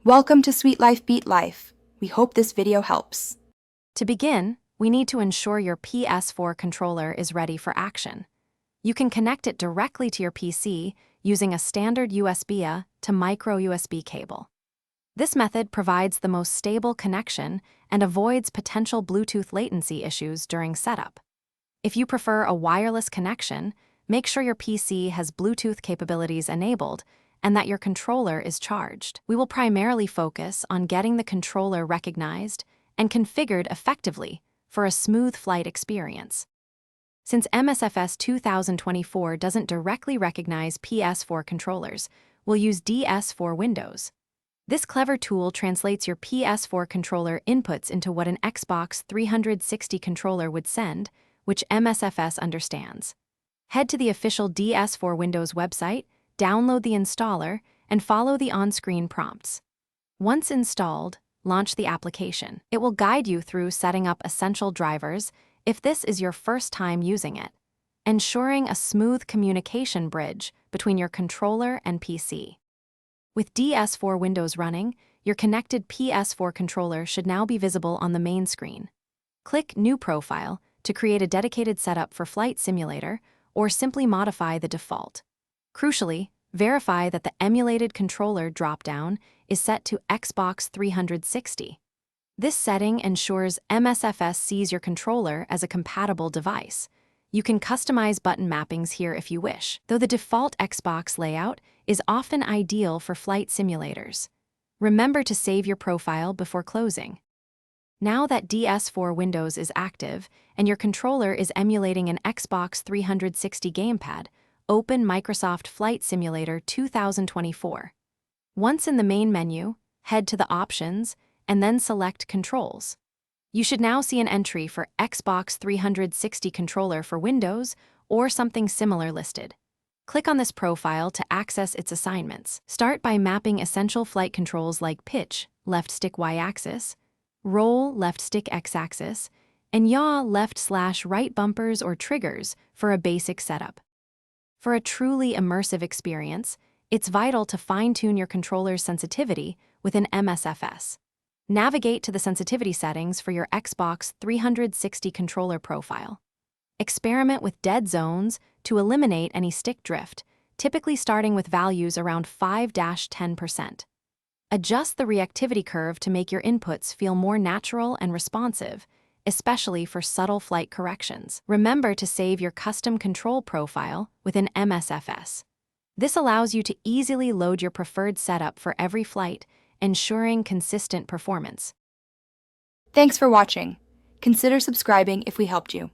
Welcome to Sweet Life Beat Life. We hope this video helps. To begin, we need to ensure your PS4 controller is ready for action. You can connect it directly to your PC using a standard USB to micro USB cable. This method provides the most stable connection and avoids potential Bluetooth latency issues during setup. If you prefer a wireless connection, make sure your PC has Bluetooth capabilities enabled and that your controller is charged. We will primarily focus on getting the controller recognized and configured effectively for a smooth flight experience. Since MSFS 2024 doesn't directly recognize PS4 controllers, we'll use DS4 Windows. This clever tool translates your PS4 controller inputs into what an Xbox 360 controller would send, which MSFS understands. Head to the official DS4 Windows website, download the installer, and follow the on-screen prompts. Once installed, launch the application. It will guide you through setting up essential drivers if this is your first time using it, ensuring a smooth communication bridge between your controller and PC. With DS4 Windows running, your connected PS4 controller should now be visible on the main screen. Click New Profile to create a dedicated setup for Flight Simulator or simply modify the default. Crucially, verify that the emulated controller dropdown is set to Xbox 360. This setting ensures MSFS sees your controller as a compatible device. You can customize button mappings here if you wish, though the default Xbox layout is often ideal for flight simulators. Remember to save your profile before closing. Now that DS4 Windows is active and your controller is emulating an Xbox 360 gamepad, open Microsoft Flight Simulator 2024. Once in the main menu, head to the Options and then select Controls. You should now see an entry for Xbox 360 controller for Windows or something similar listed. Click on this profile to access its assignments. Start by mapping essential flight controls like pitch, left stick Y-axis, roll, left stick X-axis, and yaw, left/right bumpers or triggers for a basic setup. For a truly immersive experience, it's vital to fine-tune your controller's sensitivity with an MSFS. Navigate to the sensitivity settings for your Xbox 360 controller profile. Experiment with dead zones to eliminate any stick drift, typically starting with values around 5–10%. Adjust the reactivity curve to make your inputs feel more natural and responsive, especially for subtle flight corrections. Remember to save your custom control profile with an MSFS. This allows you to easily load your preferred setup for every flight, ensuring consistent performance. Thanks for watching. Consider subscribing if we helped you.